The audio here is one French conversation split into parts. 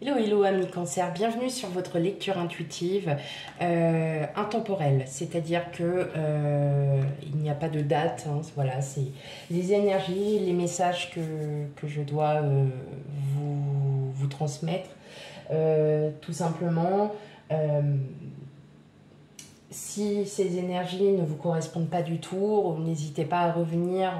Hello, hello amis cancer, bienvenue sur votre lecture intuitive intemporelle, c'est-à-dire que il n'y a pas de date, hein, voilà, c'est les énergies, les messages que je dois vous transmettre, tout simplement. Si ces énergies ne vous correspondent pas du tout, n'hésitez pas à revenir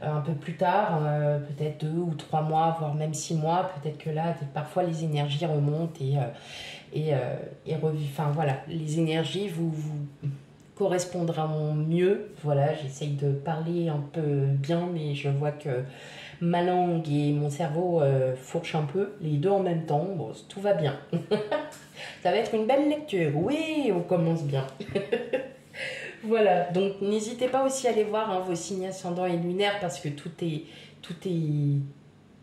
un peu plus tard, peut-être 2 ou 3 mois, voire même 6 mois. Peut-être que là, parfois les énergies remontent enfin voilà, les énergies vous correspondront mieux. Voilà, j'essaye de parler un peu bien, mais je vois que ma langue et mon cerveau fourchent un peu, les deux en même temps. Bon, tout va bien. Ça va être une belle lecture. Oui, on commence bien. Voilà, donc n'hésitez pas aussi à aller voir hein, vos signes ascendants et lunaires parce que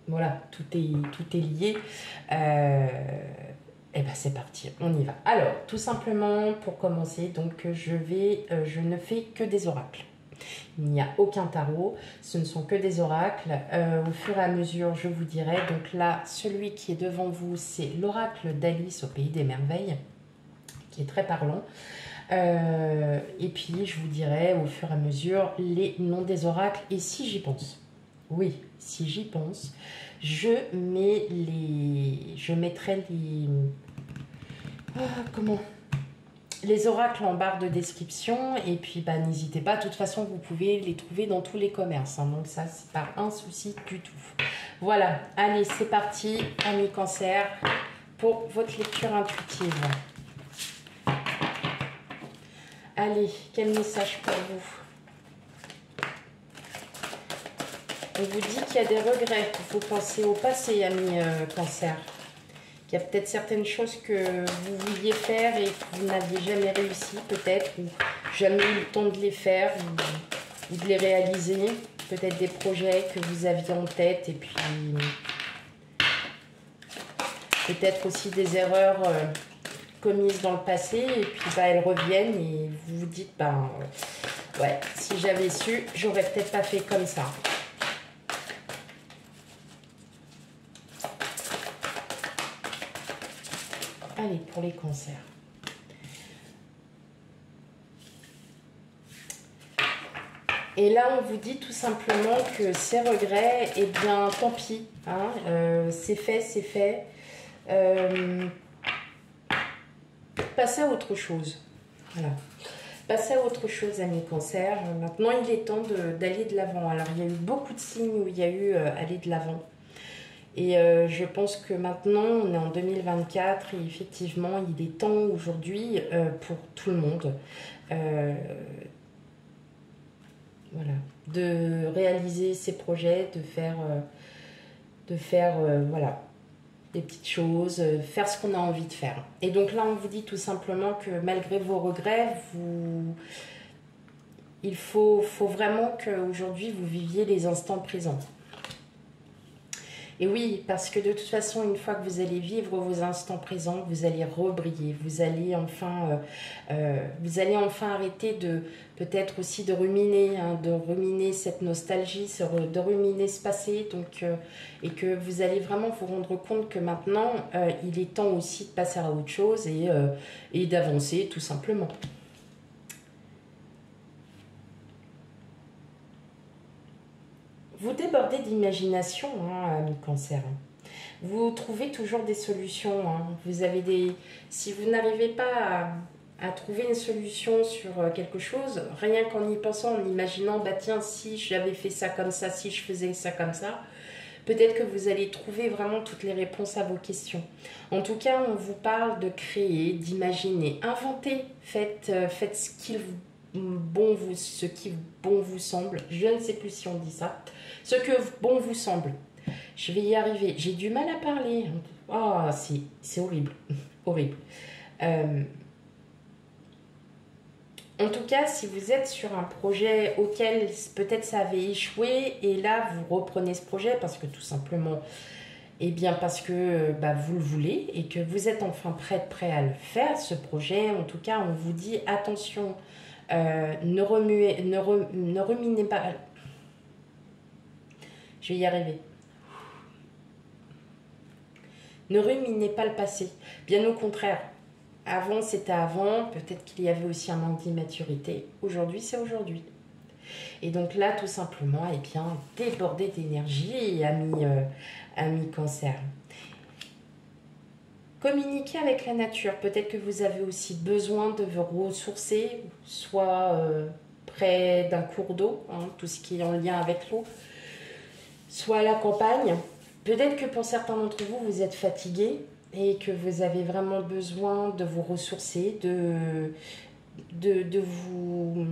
voilà, tout est lié. Et ben c'est parti, on y va. Alors, tout simplement pour commencer, donc je ne fais que des oracles. Il n'y a aucun tarot, ce ne sont que des oracles. Au fur et à mesure, je vous dirai. Donc là, celui qui est devant vous, c'est l'oracle d'Alice au Pays des Merveilles, qui est très parlant. Et puis, je vous dirai au fur et à mesure les noms des oracles. Et si j'y pense, oui, si j'y pense, je mettrai comment les oracles en barre de description. Et puis, bah, n'hésitez pas. De toute façon, vous pouvez les trouver dans tous les commerces. Hein, donc ça, c'est pas un souci du tout. Voilà. Allez, c'est parti, amis cancer, pour votre lecture intuitive. Allez, quel message pour vous? On vous dit qu'il y a des regrets. Il faut penser au passé, amis cancer. Il y a peut-être certaines choses que vous vouliez faire et que vous n'aviez jamais réussi, peut-être, ou jamais eu le temps de les faire, ou de les réaliser. Peut-être des projets que vous aviez en tête, et puis peut-être aussi des erreurs commises dans le passé, et puis bah, elles reviennent, et vous vous dites, bah, ouais, si j'avais su, j'aurais peut-être pas fait comme ça. Allez, pour les cancers. Et là, on vous dit tout simplement que ces regrets, eh bien, tant pis. Hein, c'est fait, c'est fait. Passez à autre chose. Voilà. Passez à autre chose, amis cancer. Maintenant, il est temps d'aller de l'avant. Alors, il y a eu beaucoup de signes où il y a eu aller de l'avant. Et je pense que maintenant, on est en 2024 et effectivement, il est temps aujourd'hui pour tout le monde voilà, de réaliser ses projets, de faire voilà, des petites choses, faire ce qu'on a envie de faire. Et donc là, on vous dit tout simplement que malgré vos regrets, il faut vraiment qu'aujourd'hui, vous viviez les instants présents. Et oui, parce que de toute façon, une fois que vous allez vivre vos instants présents, vous allez rebriller, vous allez enfin arrêter de peut-être aussi de ruminer cette nostalgie, de ruminer ce passé, donc et que vous allez vraiment vous rendre compte que maintenant, il est temps aussi de passer à autre chose et d'avancer tout simplement. Vous débordez d'imagination, hein, amis cancer. Vous trouvez toujours des solutions. Hein. Si vous n'arrivez pas à trouver une solution sur quelque chose, rien qu'en y pensant, en imaginant, bah tiens, si j'avais fait ça comme ça, si je faisais ça comme ça, peut-être que vous allez trouver vraiment toutes les réponses à vos questions. En tout cas, on vous parle de créer, d'imaginer, inventer. Faites ce qui bon vous semble. Je ne sais plus si on dit ça. Ce que bon vous semble. Je vais y arriver. J'ai du mal à parler. Oh, c'est horrible. Horrible. En tout cas, si vous êtes sur un projet auquel peut-être ça avait échoué et là, vous reprenez ce projet parce que tout simplement, eh bien parce que bah, vous le voulez et que vous êtes enfin prêt à le faire, ce projet. En tout cas, on vous dit attention, ne ruminez pas. Je vais y arriver. Ne ruminez pas le passé. Bien au contraire. Avant, c'était avant. Peut-être qu'il y avait aussi un manque d'immaturité. Aujourd'hui, c'est aujourd'hui. Et donc là, tout simplement, eh bien, débordez d'énergie, amis cancer. Communiquez avec la nature. Peut-être que vous avez aussi besoin de vous ressourcer, soit près d'un cours d'eau, hein, tout ce qui est en lien avec l'eau, soit à la campagne. Peut-être que pour certains d'entre vous, vous êtes fatigués et que vous avez vraiment besoin de vous ressourcer, de vous...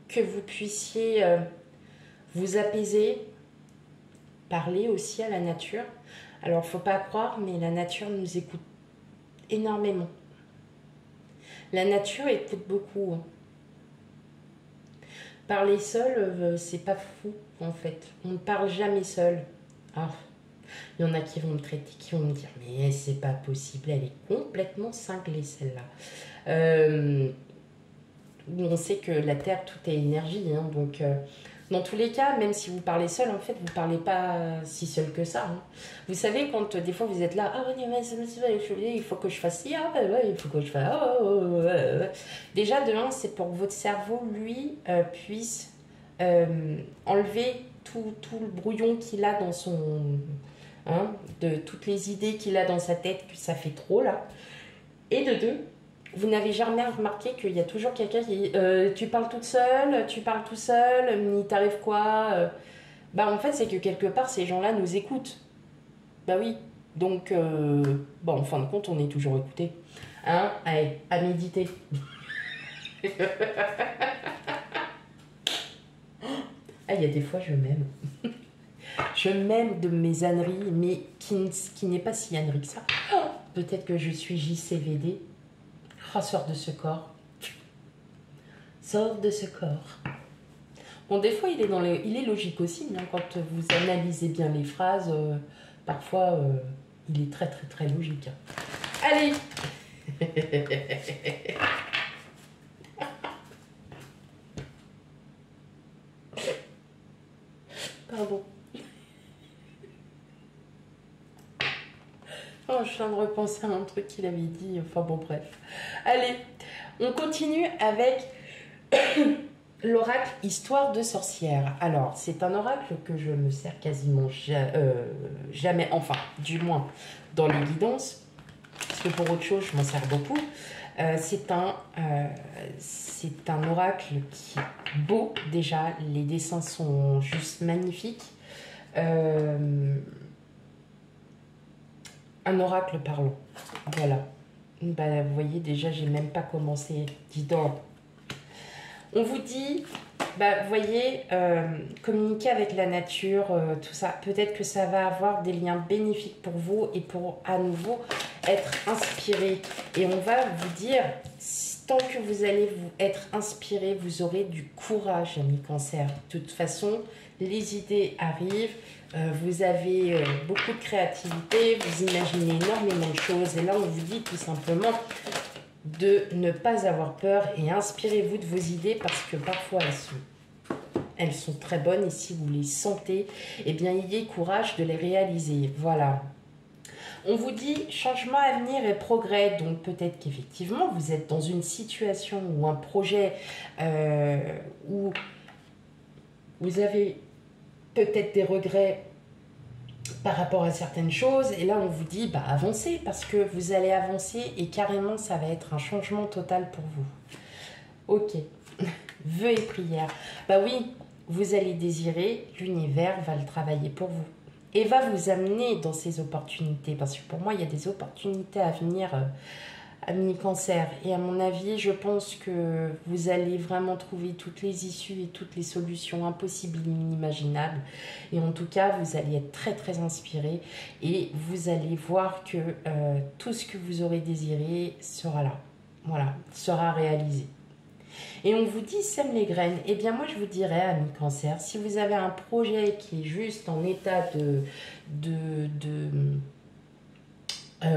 que vous puissiez vous apaiser, parler aussi à la nature. Alors, il ne faut pas croire, mais la nature nous écoute énormément. La nature écoute beaucoup. Hein. Parler seul, c'est pas fou, en fait. On ne parle jamais seul. Ah, il y en a qui vont me traiter, qui vont me dire « Mais c'est pas possible, elle est complètement cinglée, celle-là. » On sait que la Terre, tout est énergie. Hein, donc, dans tous les cas, même si vous parlez seul, en fait, vous ne parlez pas si seul que ça. Hein. Vous savez, quand des fois vous êtes là, « Ah, il faut que je fasse ci, ah, il faut que je fasse... Déjà, de un, c'est pour que votre cerveau, lui, puisse enlever tout le brouillon qu'il a dans son... Hein, de toutes les idées qu'il a dans sa tête, que ça fait trop, là. Et de deux, vous n'avez jamais remarqué qu'il y a toujours quelqu'un qui tu parles toute seule, tu parles tout seul, il t'arrive quoi Bah en fait c'est que quelque part ces gens-là nous écoutent. Bah oui. Donc bon, en fin de compte on est toujours écouté. Hein. Allez, à méditer. Ah, il y a des fois je m'aime. Je m'aime de mes âneries, mais qui n'est pas si ânerie que ça. Peut-être que je suis JCVD. Oh, sors de ce corps. Sors de ce corps. Bon, des fois, il est logique aussi. Hein, quand vous analysez bien les phrases, parfois, il est très, très, très logique. Allez. Pardon. Oh, je viens de repenser à un truc qu'il avait dit. Enfin, bon, bref. Allez, on continue avec... L'oracle Histoire de sorcière. Alors, c'est un oracle que je me sers quasiment jamais, enfin, du moins dans les guidances, parce que pour autre chose, je m'en sers beaucoup. C'est un oracle qui est beau, déjà, les dessins sont juste magnifiques. Un oracle parlant, voilà. Bah, vous voyez, déjà, j'ai même pas commencé, dis donc. On vous dit, bah, vous voyez, communiquer avec la nature, tout ça, peut-être que ça va avoir des liens bénéfiques pour vous et pour à nouveau être inspiré. Et on va vous dire, tant que vous allez vous être inspiré, vous aurez du courage, amis cancer. De toute façon, les idées arrivent, vous avez beaucoup de créativité, vous imaginez énormément de choses. Et là, on vous dit tout simplement... de ne pas avoir peur et inspirez-vous de vos idées parce que parfois elles sont très bonnes et si vous les sentez, eh bien ayez courage de les réaliser. Voilà. On vous dit changement à venir et progrès, donc peut-être qu'effectivement vous êtes dans une situation ou un projet où vous avez peut-être des regrets par rapport à certaines choses, et là on vous dit bah avancez parce que vous allez avancer et carrément ça va être un changement total pour vous. Ok. Vœux et prières. Bah oui, vous allez désirer, l'univers va le travailler pour vous et va vous amener dans ces opportunités, parce que pour moi il y a des opportunités à venir, amis cancer, et à mon avis je pense que vous allez vraiment trouver toutes les issues et toutes les solutions impossibles et inimaginables, et en tout cas vous allez être très très inspiré et vous allez voir que tout ce que vous aurez désiré sera là, voilà, sera réalisé. Et on vous dit sème les graines. Eh bien moi je vous dirais, amis cancer, si vous avez un projet qui est juste en état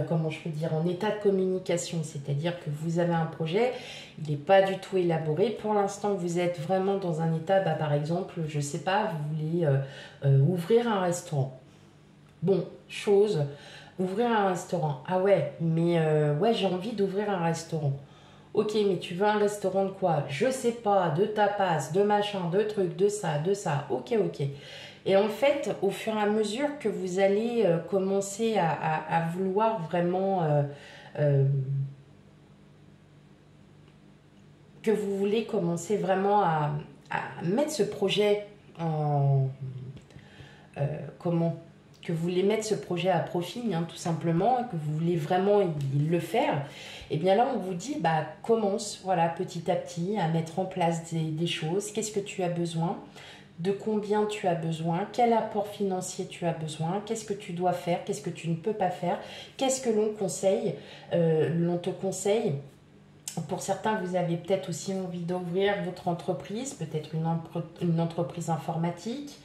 comment je peux dire, en état de communication, c'est-à-dire que vous avez un projet, il n'est pas du tout élaboré. Pour l'instant, vous êtes vraiment dans un état, bah, par exemple, je ne sais pas, vous voulez ouvrir un restaurant. Bon, chose, ouvrir un restaurant. Ah ouais, mais ouais, j'ai envie d'ouvrir un restaurant. Ok, mais tu veux un restaurant de quoi? Je sais pas, de tapas, de machin, de trucs, de ça, de ça. Ok, ok. Et en fait, au fur et à mesure que vous allez commencer à vouloir vraiment, euh, que vous voulez commencer vraiment à mettre ce projet en, comment? Que vous voulez mettre ce projet à profit, hein, tout simplement, que vous voulez vraiment le faire, et bien là, on vous dit, bah, commence, voilà, petit à petit, à mettre en place des choses. Qu'est-ce que tu as besoin? De combien tu as besoin, quel apport financier tu as besoin, qu'est-ce que tu dois faire, qu'est-ce que tu ne peux pas faire, qu'est-ce que l'on te conseille. Pour certains, vous avez peut-être aussi envie d'ouvrir votre entreprise, peut-être une entreprise informatique,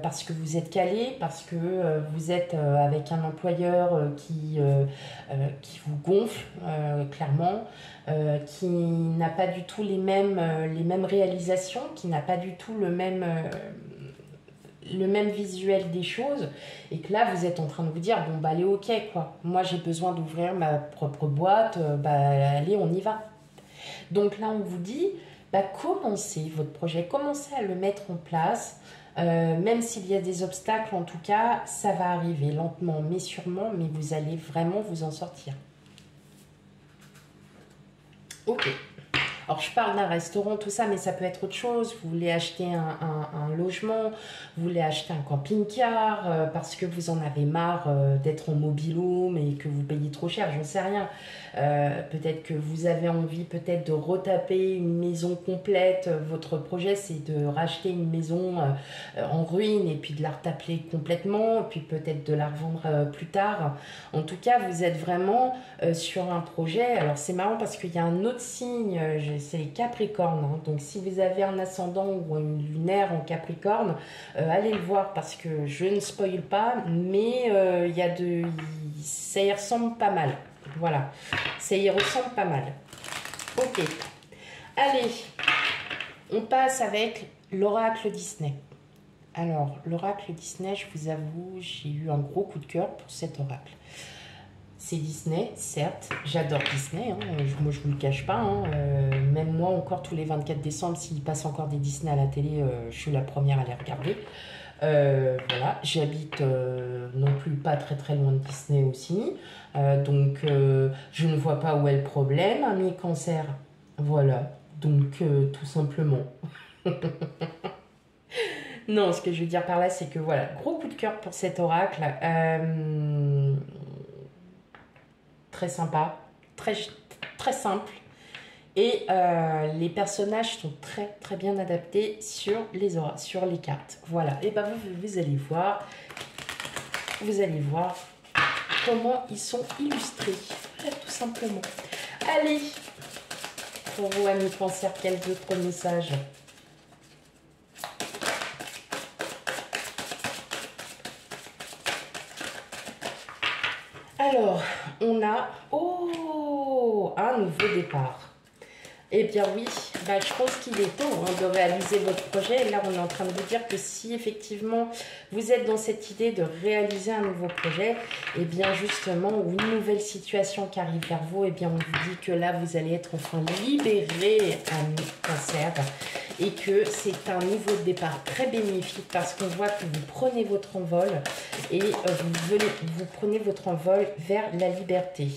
parce que vous êtes calé, parce que vous êtes avec un employeur qui vous gonfle, clairement, qui n'a pas du tout les mêmes réalisations, qui n'a pas du tout le même visuel des choses, et que là, vous êtes en train de vous dire, bon, bah, allez, ok, quoi. Moi, j'ai besoin d'ouvrir ma propre boîte, bah, allez, on y va. Donc là, on vous dit, bah, commencez votre projet, commencez à le mettre en place. Même s'il y a des obstacles, en tout cas, ça va arriver lentement, mais sûrement, mais vous allez vraiment vous en sortir. Ok. Alors, je parle d'un restaurant, tout ça, mais ça peut être autre chose. Vous voulez acheter un logement, vous voulez acheter un camping-car parce que vous en avez marre d'être en mobil-home et que vous payez trop cher, j'en sais rien. Peut-être que vous avez envie peut-être de retaper une maison complète. Votre projet, c'est de racheter une maison en ruine et puis de la retaper complètement, puis peut-être de la revendre plus tard. En tout cas, vous êtes vraiment sur un projet. Alors, c'est marrant parce qu'il y a un autre signe, c'est les Capricornes. Hein. Donc, si vous avez un ascendant ou une lunaire en Capricorne, allez le voir parce que je ne spoil pas, mais ça y ressemble pas mal. Voilà, ça y ressemble pas mal. Ok, allez, on passe avec l'oracle Disney. Alors, l'oracle Disney, je vous avoue, j'ai eu un gros coup de cœur pour cet oracle. C'est Disney, certes, j'adore Disney, hein, moi je vous le cache pas, hein, même moi encore tous les 24 décembre, s'il passe encore des Disney à la télé, je suis la première à les regarder. Voilà, j'habite non plus pas très très loin de Disney aussi, donc je ne vois pas où est le problème, hein, mes cancers, voilà, donc tout simplement. Non, ce que je veux dire par là, c'est que voilà, gros coup de cœur pour cet oracle. Très sympa, très, très simple. Et les personnages sont très très bien adaptés sur les cartes. Voilà, et ben vous allez voir comment ils sont illustrés. Voilà, tout simplement. Allez, pour vous, amis Cancer, quels autres messages? Alors, on a un nouveau départ. Eh bien oui, bah, je pense qu'il est temps de réaliser votre projet. Et là, on est en train de vous dire que si effectivement vous êtes dans cette idée de réaliser un nouveau projet, et bien justement, ou une nouvelle situation qui arrive vers vous, et bien on vous dit que là, vous allez être enfin libéré, ami Cancer, et que c'est un nouveau départ très bénéfique parce qu'on voit que vous prenez votre envol et vous prenez votre envol vers la liberté.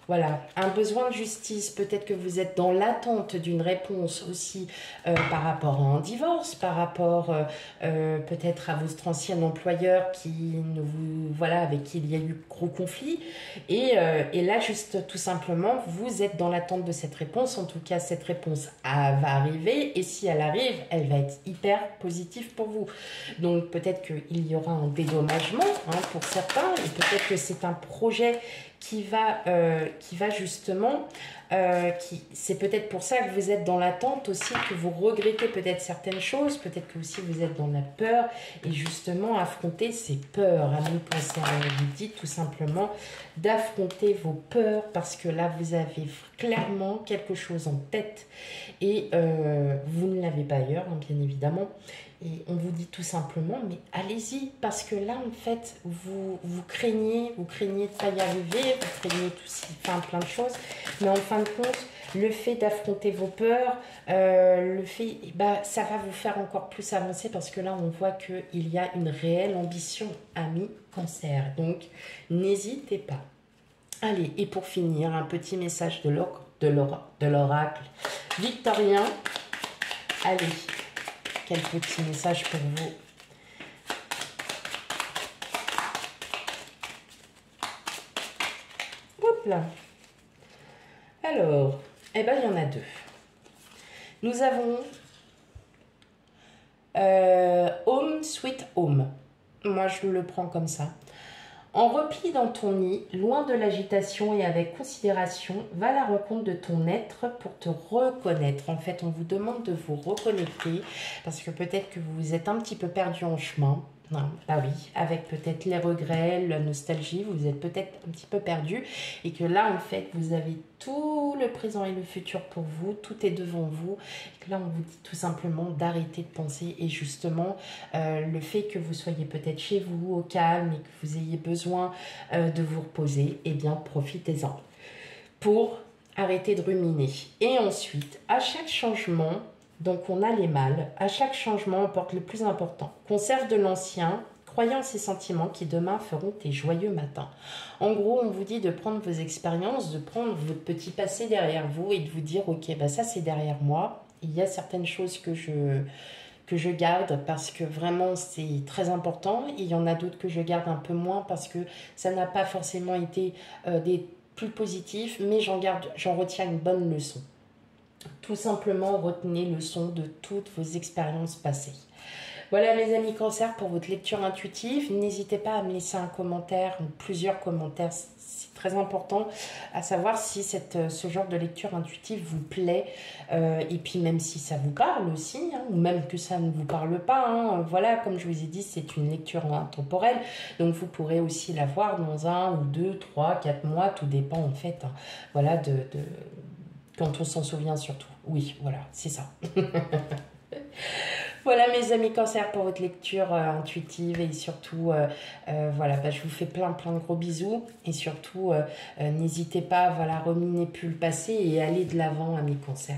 Voilà, un besoin de justice, peut-être que vous êtes dans l'attente d'une réponse aussi par rapport à un divorce, par rapport peut-être à votre ancien employeur qui ne vous, voilà, avec qui il y a eu gros conflit. Et là, juste tout simplement, vous êtes dans l'attente de cette réponse. En tout cas, cette réponse va arriver et si elle arrive, elle va être hyper positive pour vous. Donc peut-être qu'il y aura un dédommagement pour certains et peut-être que c'est un projet qui va justement, c'est peut-être pour ça que vous êtes dans l'attente aussi, que vous regrettez peut-être certaines choses, peut-être que aussi vous êtes dans la peur, et justement affronter ces peurs, amis Cancer, on vous dit tout simplement d'affronter vos peurs, parce que là vous avez clairement quelque chose en tête, et vous ne l'avez pas ailleurs, hein, bien évidemment, Et on vous dit tout simplement, mais allez-y, parce que là, en fait, vous craignez de pas y arriver, vous craignez enfin, plein de choses. Mais en fin de compte, le fait d'affronter vos peurs, ça va vous faire encore plus avancer parce que là, on voit qu'il y a une réelle ambition, ami Cancer. Donc, n'hésitez pas. Allez, et pour finir, un petit message de l'oracle victorien. Allez, quel petit message pour vous. Hop là. Alors, eh ben, il y en a deux. Nous avons Home Sweet Home. Moi, je le prends comme ça. En repli dans ton nid, loin de l'agitation et avec considération, va à la rencontre de ton être pour te reconnaître. En fait, on vous demande de vous reconnecter parce que peut-être que vous êtes un petit peu perdu en chemin. Non, bah oui, avec peut-être les regrets, la nostalgie, vous êtes peut-être un petit peu perdu et que là, en fait, vous avez tout le présent et le futur pour vous, tout est devant vous. Et que là, on vous dit tout simplement d'arrêter de penser et justement, le fait que vous soyez peut-être chez vous, au calme et que vous ayez besoin de vous reposer, eh bien, profitez-en pour arrêter de ruminer. Et ensuite, à chaque changement, donc on a les mâles, à chaque changement apporte le plus important. Conserve de l'ancien, croyances et sentiments qui demain feront tes joyeux matins. En gros, on vous dit de prendre vos expériences, de prendre votre petit passé derrière vous et de vous dire, ok, bah ça c'est derrière moi. Il y a certaines choses que je garde parce que vraiment c'est très important. Il y en a d'autres que je garde un peu moins parce que ça n'a pas forcément été des plus positifs, mais j'en retiens une bonne leçon. Tout simplement, retenez leçon de toutes vos expériences passées. Voilà mes amis Cancer pour votre lecture intuitive. N'hésitez pas à me laisser un commentaire ou plusieurs commentaires. C'est très important à savoir si ce genre de lecture intuitive vous plaît. Et puis même si ça vous parle aussi, hein, ou même que ça ne vous parle pas. Hein, voilà, comme je vous ai dit, c'est une lecture intemporelle. Donc vous pourrez aussi la voir dans 1 ou 2, 3, 4 mois. Tout dépend en fait. Hein, voilà, quand on s'en souvient surtout. Oui, voilà, c'est ça. Voilà mes amis Cancer pour votre lecture intuitive et surtout, voilà, bah, je vous fais plein de gros bisous et surtout, n'hésitez pas, voilà, ruminez plus le passé et allez de l'avant, amis Cancer.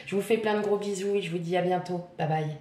Je vous fais plein de gros bisous et je vous dis à bientôt. Bye bye.